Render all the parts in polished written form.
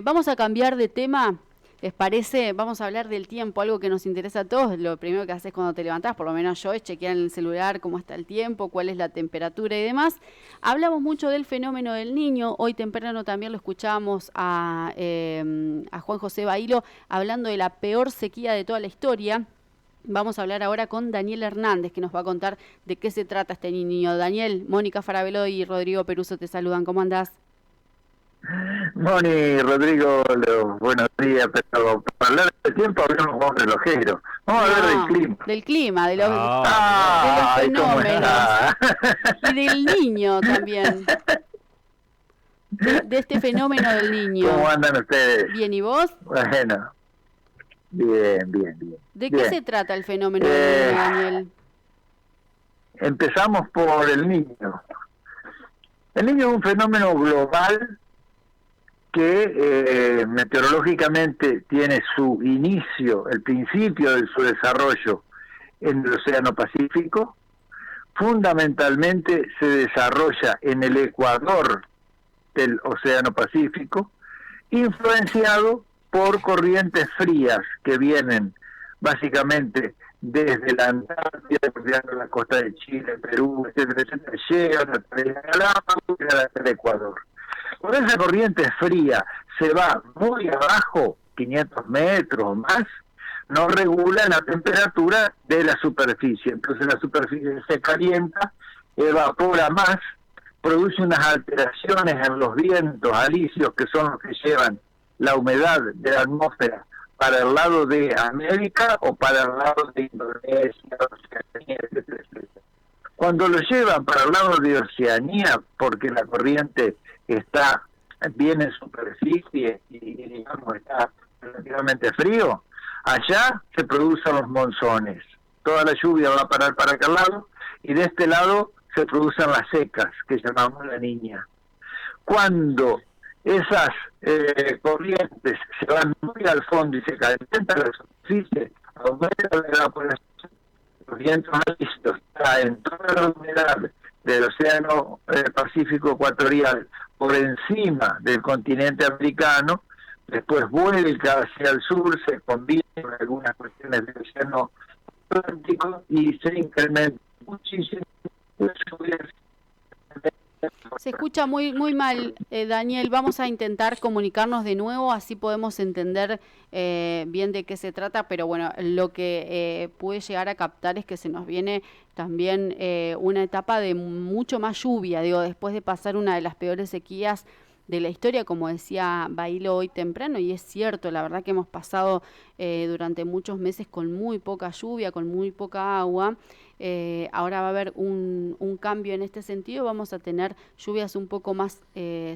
Vamos a cambiar de tema, ¿les parece? Vamos a hablar del tiempo, algo que nos interesa a todos. Lo primero que haces cuando te levantás, por lo menos yo, es chequear en el celular cómo está el tiempo, cuál es la temperatura y demás. Hablamos mucho del fenómeno del Niño. Hoy temprano también lo escuchábamos a Juan José Bailo hablando de la peor sequía de toda la historia. Vamos a hablar ahora con Daniel Hernández, que nos va a contar de qué se trata este niño. Daniel, Mónica Farabelo y Rodrigo Peruso te saludan. ¿Cómo andás? Moni, Rodrigo, buenos días, pero para hablar del tiempo hablamos con un relojero. Vamos a hablar del clima. Del clima, de los ¡Ay, cómo fenómenos. está! Y del niño también. De este fenómeno del niño. ¿Cómo andan ustedes? Bien, ¿y vos? Bueno, bien. ¿De qué se trata el fenómeno del niño, Daniel? Empezamos por el niño. El niño es un fenómeno global que meteorológicamente tiene su inicio, el principio de su desarrollo en el Océano Pacífico. Fundamentalmente se desarrolla en el ecuador del Océano Pacífico, influenciado por corrientes frías que vienen básicamente desde la Antártida, bordeando la costa de Chile, Perú, etcétera, llegan a través de Galápagos y hasta el Ecuador. Por esa corriente fría se va muy abajo, 500 metros o más, no regula la temperatura de la superficie. Entonces la superficie se calienta, evapora más, produce unas alteraciones en los vientos alisios, que son los que llevan la humedad de la atmósfera para el lado de América o para el lado de Indonesia, Oceanía, etcétera. Cuando lo llevan para el lado de Oceanía, porque la corriente está bien en superficie y digamos está relativamente frío, allá se producen los monzones. Toda la lluvia va a parar para aquel lado y de este lado se producen las secas, que llamamos la niña. Cuando esas corrientes se van muy al fondo y se calientan la superficie, aumenta la evaporación, los vientos alisios traen toda la humedad del Océano Pacífico Ecuatorial por encima del continente americano, después vuelca hacia el sur, se combina con algunas cuestiones del Océano Atlántico y se incrementa muchísimo. Se escucha muy mal, Daniel. Vamos a intentar comunicarnos de nuevo, así podemos entender bien de qué se trata, pero bueno, lo que puede llegar a captar es que se nos viene también una etapa de mucho más lluvia, digo, después de pasar una de las peores sequías de la historia, como decía Bailo hoy temprano, y es cierto, la verdad que hemos pasado durante muchos meses con muy poca lluvia, con muy poca agua. Ahora va a haber un cambio en este sentido, vamos a tener lluvias un poco más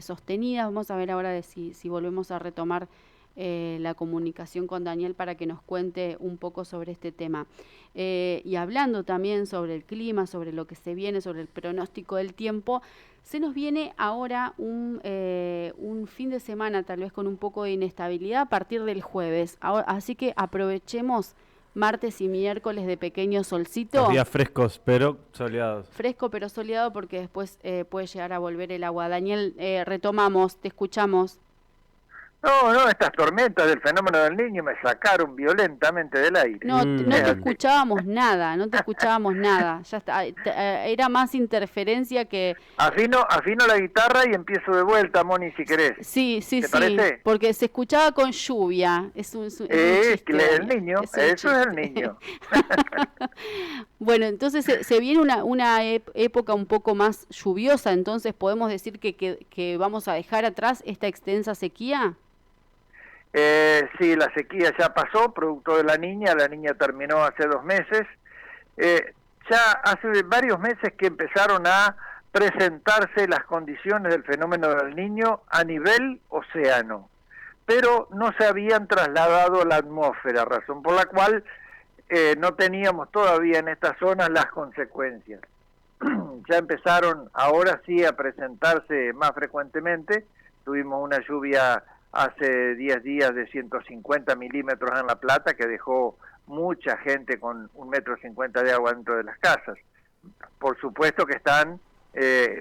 sostenidas. Vamos a ver ahora si volvemos a retomar la comunicación con Daniel para que nos cuente un poco sobre este tema. Y hablando también sobre el clima, sobre lo que se viene, sobre el pronóstico del tiempo, se nos viene ahora un fin de semana tal vez con un poco de inestabilidad a partir del jueves. Ahora, así que aprovechemos martes y miércoles de pequeño solcito. Los días frescos pero soleados. Fresco pero soleado porque después puede llegar a volver el agua. Daniel, retomamos, te escuchamos. No, estas tormentas del fenómeno del niño me sacaron violentamente del aire. No te escuchábamos nada, ya está, era más interferencia que... Afino la guitarra y empiezo de vuelta, Moni, si querés. Sí, ¿Te parece? porque se escuchaba con lluvia. Es un chiste. El niño, eso es el niño. Bueno, entonces se viene una época un poco más lluviosa, entonces podemos decir que vamos a dejar atrás esta extensa sequía. Sí, la sequía ya pasó, producto de la niña terminó hace 2 meses. Ya hace varios meses que empezaron a presentarse las condiciones del fenómeno del niño a nivel océano, pero no se habían trasladado a la atmósfera, razón por la cual no teníamos todavía en estas zonas las consecuencias. Ya empezaron ahora sí a presentarse más frecuentemente. Tuvimos una lluvia hace 10 días de 150 milímetros en La Plata, que dejó mucha gente con 1,50 m de agua dentro de las casas. Por supuesto que están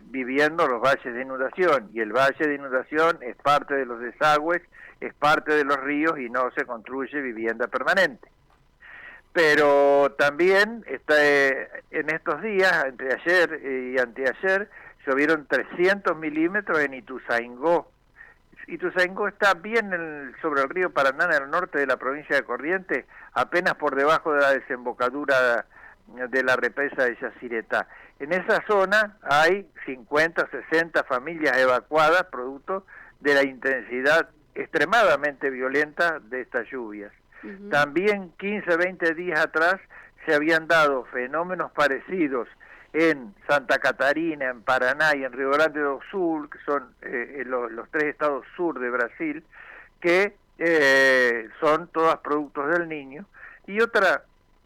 viviendo los valles de inundación, y el valle de inundación es parte de los desagües, es parte de los ríos y no se construye vivienda permanente. Pero también en estos días, entre ayer y anteayer, llovieron 300 milímetros en Ituzaingó. Ituzaingó está bien sobre el río Paraná, en el norte de la provincia de Corrientes, apenas por debajo de la desembocadura de la represa de Yacyretá. En esa zona hay 50, 60 familias evacuadas producto de la intensidad extremadamente violenta de estas lluvias. También 15, 20 días atrás se habían dado fenómenos parecidos en Santa Catarina, en Paraná y en Río Grande do Sul, que son los tres estados sur de Brasil, que son todas productos del Niño. Y otra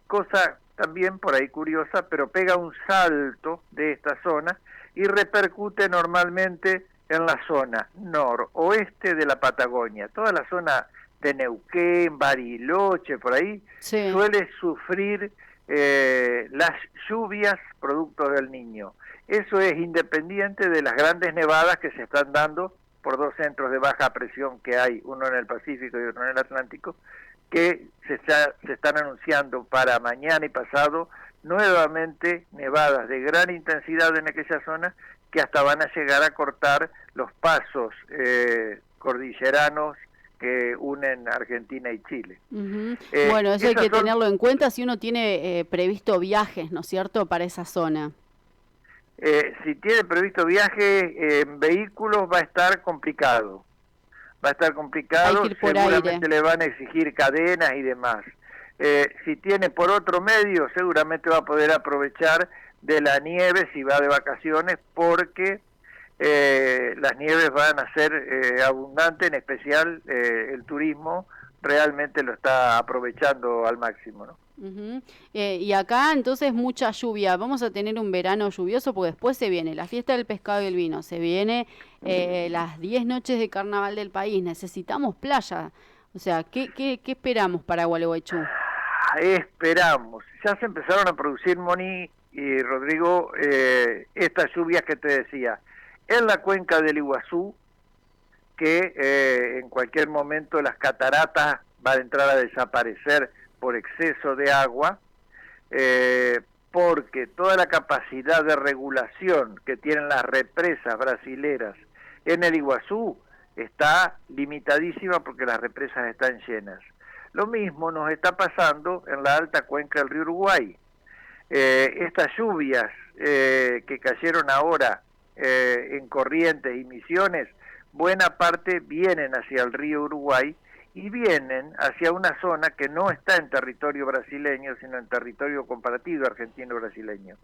cosa también por ahí curiosa, pero pega un salto de esta zona y repercute normalmente en la zona noroeste de la Patagonia. Toda la zona de Neuquén, Bariloche, por ahí, sí, suele sufrir las lluvias producto del Niño. Eso es independiente de las grandes nevadas que se están dando por dos centros de baja presión que hay, uno en el Pacífico y otro en el Atlántico, que se están anunciando para mañana y pasado nuevamente nevadas de gran intensidad en aquella zona que hasta van a llegar a cortar los pasos cordilleranos que unen Argentina y Chile. Bueno, eso hay que tenerlo en cuenta si uno tiene previsto viajes, ¿no es cierto?, para esa zona. Si tiene previsto viaje en vehículos va a estar complicado. Seguramente le van a exigir cadenas y demás. Si tiene por otro medio, seguramente va a poder aprovechar de la nieve si va de vacaciones, porque las nieves van a ser abundantes, en especial el turismo realmente lo está aprovechando al máximo, ¿no? Y acá entonces mucha lluvia, vamos a tener un verano lluvioso porque después se viene la fiesta del pescado y el vino, se viene las 10 noches de carnaval del país, necesitamos playa, o sea, ¿qué esperamos para Gualeguaychú? Esperamos, ya se empezaron a producir, Moni y Rodrigo, estas lluvias que te decía, en la cuenca del Iguazú, que en cualquier momento las cataratas van a entrar a desaparecer por exceso de agua, porque toda la capacidad de regulación que tienen las represas brasileras en el Iguazú está limitadísima porque las represas están llenas. Lo mismo nos está pasando en la alta cuenca del río Uruguay. Estas lluvias que cayeron ahora en Corrientes y Misiones, buena parte vienen hacia el río Uruguay y vienen hacia una zona que no está en territorio brasileño, sino en territorio comparativo argentino-brasileño.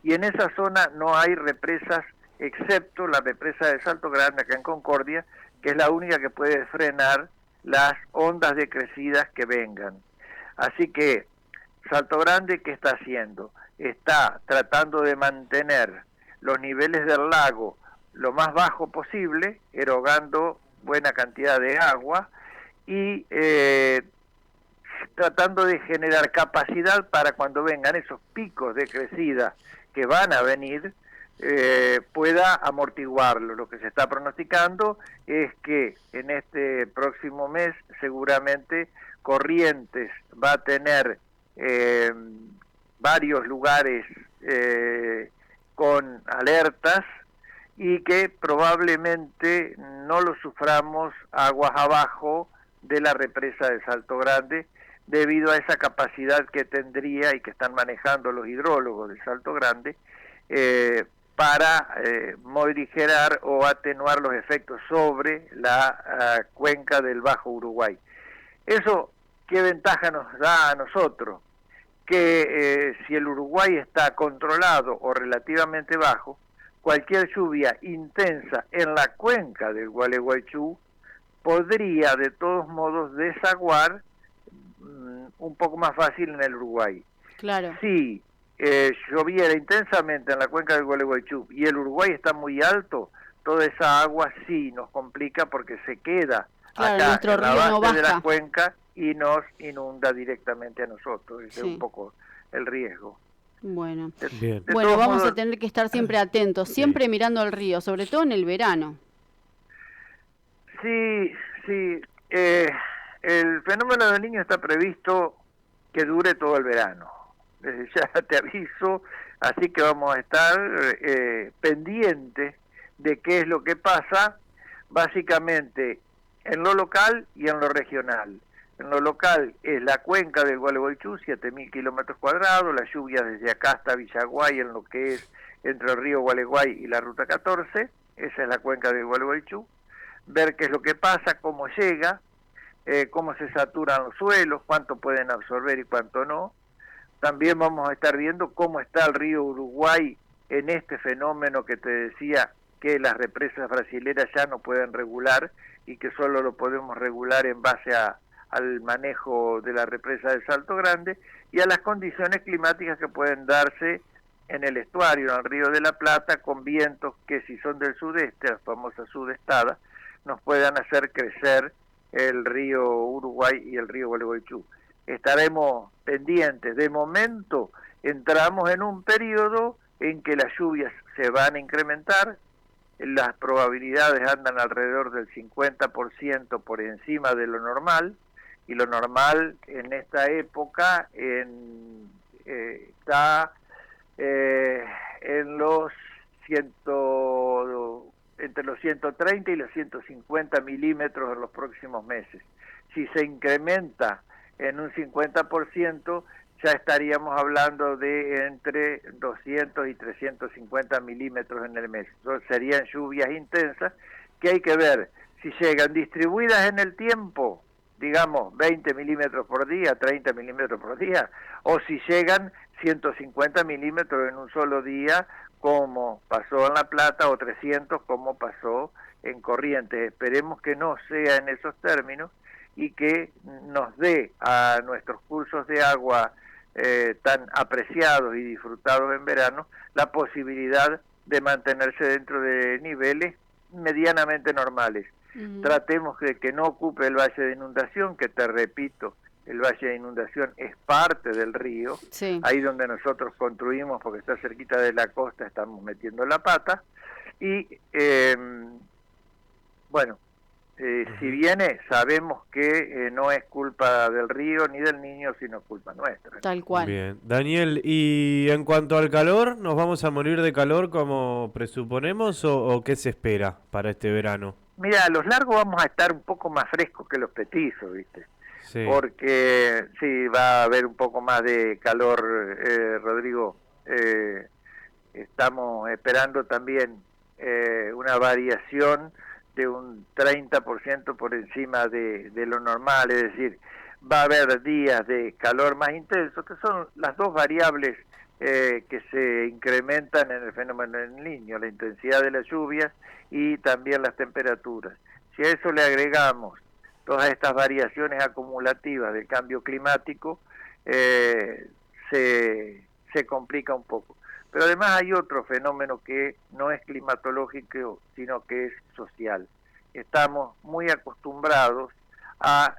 Y en esa zona no hay represas, excepto la represa de Salto Grande, acá en Concordia, que es la única que puede frenar las ondas decrecidas que vengan. Así que Salto Grande, ¿qué está haciendo? Está tratando de mantener los niveles del lago lo más bajo posible, erogando buena cantidad de agua y tratando de generar capacidad para cuando vengan esos picos de crecida que van a venir, pueda amortiguarlo. Lo que se está pronosticando es que en este próximo mes seguramente Corrientes va a tener varios lugares con alertas y que probablemente no lo suframos aguas abajo de la represa de Salto Grande debido a esa capacidad que tendría y que están manejando los hidrólogos de Salto Grande para morigerar o atenuar los efectos sobre la cuenca del Bajo Uruguay. ¿Eso qué ventaja nos da a nosotros? Que si el Uruguay está controlado o relativamente bajo, cualquier lluvia intensa en la cuenca del Gualeguaychú podría de todos modos desaguar un poco más fácil en el Uruguay. Claro. Si lloviera intensamente en la cuenca del Gualeguaychú y el Uruguay está muy alto, toda esa agua sí nos complica porque se queda acá en la base de la cuenca y nos inunda directamente a nosotros. Ese es un poco el riesgo. Bueno, Bien. bueno, todos vamos modos, a tener que estar siempre atentos, siempre mirando el río, sobre todo en el verano. sí, sí. El fenómeno del Niño está previsto que dure todo el verano. Desde ya te aviso, así que vamos a estar pendientes de qué es lo que pasa, básicamente en lo local y en lo regional. En lo local es la cuenca del Gualeguaychú, 7.000 kilómetros cuadrados, la lluvia desde acá hasta Villaguay, en lo que es entre el río Gualeguay y la ruta 14, esa es la cuenca del Gualeguaychú. Ver qué es lo que pasa, cómo llega, cómo se saturan los suelos, cuánto pueden absorber y cuánto no. También vamos a estar viendo cómo está el río Uruguay en este fenómeno que te decía que las represas brasileras ya no pueden regular y que solo lo podemos regular en base al manejo de la represa de Salto Grande y a las condiciones climáticas que pueden darse en el estuario, en el río de la Plata, con vientos que si son del sudeste, la famosa sudestada, nos puedan hacer crecer el río Uruguay y el río Gualeguaychú. Estaremos pendientes. De momento entramos en un periodo en que las lluvias se van a incrementar, las probabilidades andan alrededor del 50% por encima de lo normal, y lo normal en esta época está en los entre los 130 y los 150 milímetros en los próximos meses. Si se incrementa en un 50%, ya estaríamos hablando de entre 200 y 350 milímetros en el mes. Entonces serían lluvias intensas que hay que ver si llegan distribuidas en el tiempo, digamos 20 milímetros por día, 30 milímetros por día, o si llegan 150 milímetros en un solo día, como pasó en La Plata, o 300 como pasó en Corrientes. Esperemos que no sea en esos términos y que nos dé a nuestros cursos de agua tan apreciados y disfrutados en verano la posibilidad de mantenerse dentro de niveles medianamente normales. Tratemos de que no ocupe el valle de inundación, que te repito, el valle de inundación es parte del río, Sí. ahí donde nosotros construimos, porque está cerquita de la costa, estamos metiendo la pata, y bueno, si viene, sabemos que no es culpa del río ni del niño, sino culpa nuestra. Tal cual. Bien. Daniel, y en cuanto al calor, ¿nos vamos a morir de calor como presuponemos o qué se espera para este verano? Mira, a los largos vamos a estar un poco más frescos que los petizos, ¿viste? Sí. Porque sí, va a haber un poco más de calor, Rodrigo. Estamos esperando también una variación de un 30% por encima de lo normal, es decir, va a haber días de calor más intenso, que son las dos variables que se incrementan en el fenómeno del Niño, la intensidad de las lluvias y también las temperaturas. Si a eso le agregamos todas estas variaciones acumulativas del cambio climático, se complica un poco. Pero además hay otro fenómeno que no es climatológico, sino que es social. Estamos muy acostumbrados a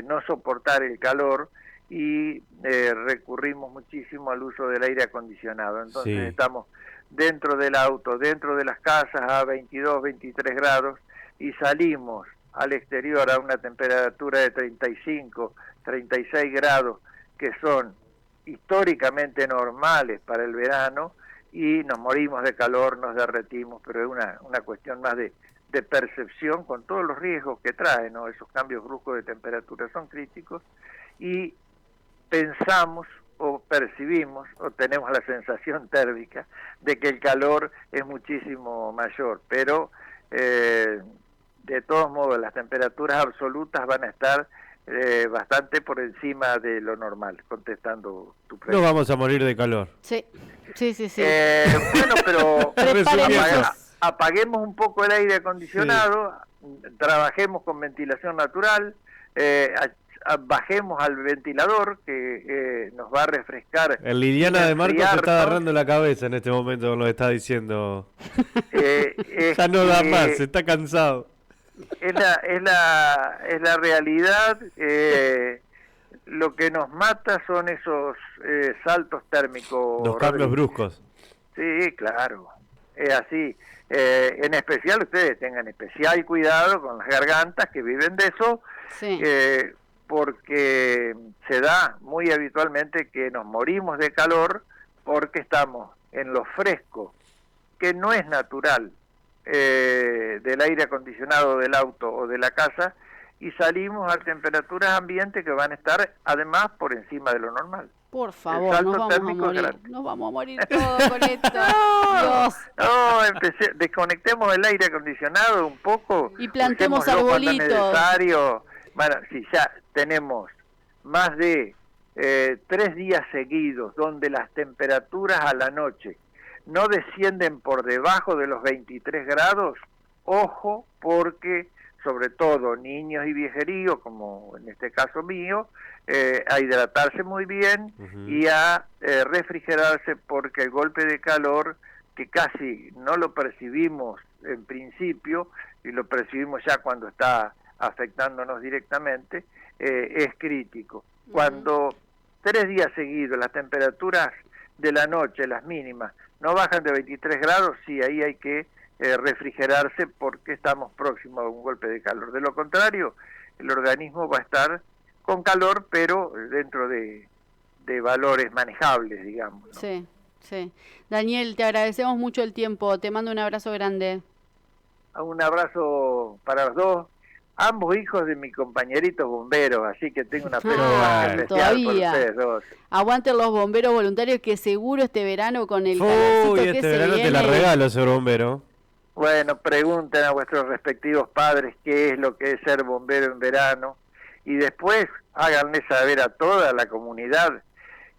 no soportar el calor y recurrimos muchísimo al uso del aire acondicionado. Entonces Sí. estamos dentro del auto, dentro de las casas a 22, 23 grados y salimos al exterior a una temperatura de 35, 36 grados, que son históricamente normales para el verano, y nos morimos de calor, nos derretimos, pero es una cuestión más de percepción, con todos los riesgos que traen, ¿no? Esos cambios bruscos de temperatura son críticos, y pensamos o percibimos o tenemos la sensación térmica de que el calor es muchísimo mayor, pero de todos modos las temperaturas absolutas van a estar bastante por encima de lo normal, contestando tu pregunta. No vamos a morir de calor. Sí, sí, sí, sí. Bueno, pero Resumiendo. apaguemos un poco el aire acondicionado, trabajemos con ventilación natural, bajemos al ventilador que nos va a refrescar. El Liliana de Marcos se está enfriarnos. agarrando la cabeza en este momento con lo que está diciendo. Es Ya no da que más, está cansado. es la realidad. lo que nos mata son esos saltos térmicos. Los cambios bruscos. Sí, claro, es así. En especial ustedes tengan especial cuidado con las gargantas que viven de eso, Sí. Porque se da muy habitualmente que nos morimos de calor porque estamos en lo fresco, que no es natural, del aire acondicionado del auto o de la casa, y salimos a temperaturas ambientes que van a estar además por encima de lo normal. Por favor, nos vamos a morir. Nos vamos a morir todos con esto. Dios. No, desconectemos el aire acondicionado un poco. Y plantemos usémoslo arbolitos. cuando necesario. Bueno, si ya tenemos más de 3 días seguidos donde las temperaturas a la noche no descienden por debajo de los 23 grados, ojo, porque sobre todo niños y viejeríos, como en este caso mío, a hidratarse muy bien y a refrigerarse, porque el golpe de calor, que casi no lo percibimos en principio, y lo percibimos ya cuando está afectándonos directamente, es crítico. Cuando 3 días seguidos las temperaturas de la noche, las mínimas, no bajan de 23 grados, sí, ahí hay que refrigerarse porque estamos próximos a un golpe de calor. De lo contrario, el organismo va a estar con calor, pero dentro de valores manejables, digamos, ¿no? Sí, sí. Daniel, te agradecemos mucho el tiempo. Te mando un abrazo grande. Un abrazo para los dos, ambos hijos de mi compañerito bombero, así que tengo una preocupación especial todavía. por ustedes dos. Aguanten los bomberos voluntarios, que seguro este verano con el calorcito que este se verano viene... te la regalo, señor bombero. Bueno, pregunten a vuestros respectivos padres qué es lo que es ser bombero en verano, y después háganle saber a toda la comunidad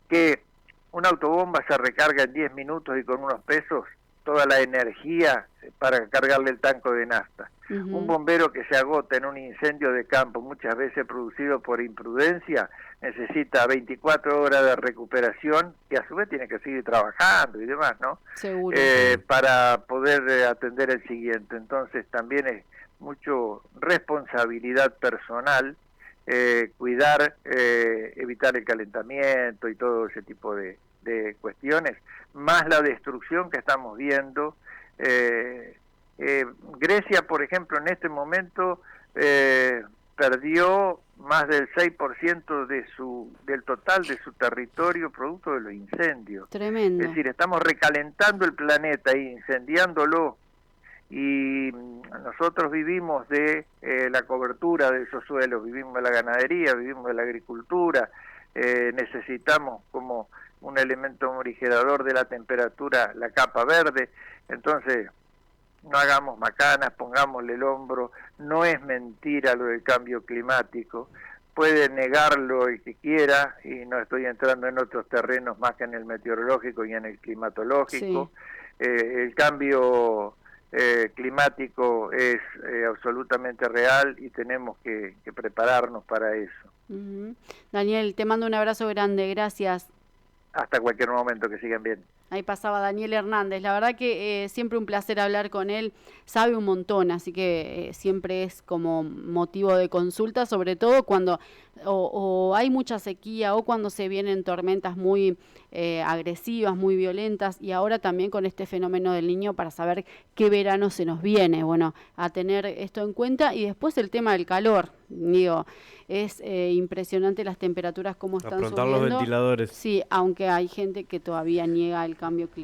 que una autobomba se recarga en 10 minutos y con unos pesos toda la energía para cargarle el tanque de nafta. Un bombero que se agota en un incendio de campo, muchas veces producido por imprudencia, necesita 24 horas de recuperación, y a su vez tiene que seguir trabajando y demás, ¿no? Seguro. Para poder atender el siguiente. Entonces también es mucho responsabilidad personal, cuidar, evitar el calentamiento y todo ese tipo de cuestiones, más la destrucción que estamos viendo. Grecia, por ejemplo, en este momento perdió más del 6% del total de su territorio producto de los incendios. Tremendo. Es decir, estamos recalentando el planeta y incendiándolo, y nosotros vivimos de la cobertura de esos suelos, vivimos de la ganadería, vivimos de la agricultura, necesitamos como un elemento morigerador de la temperatura la capa verde. Entonces no hagamos macanas, pongámosle el hombro. No es mentira lo del cambio climático, puede negarlo el que quiera, y no estoy entrando en otros terrenos más que en el meteorológico y en el climatológico. Sí. El cambio climático es absolutamente real, y tenemos que prepararnos para eso. Daniel, te mando un abrazo grande, gracias. Hasta cualquier momento, que sigan bien. Ahí pasaba Daniel Hernández. La verdad que siempre un placer hablar con él. Sabe un montón, así que siempre es como motivo de consulta, sobre todo cuando o hay mucha sequía, o cuando se vienen tormentas muy agresivas, muy violentas, y ahora también con este fenómeno del Niño, para saber qué verano se nos viene. Bueno, a tener esto en cuenta. Y después el tema del calor. Digo, es impresionante las temperaturas como están subiendo. Los ventiladores. Sí, aunque hay gente que todavía niega el cambio climático.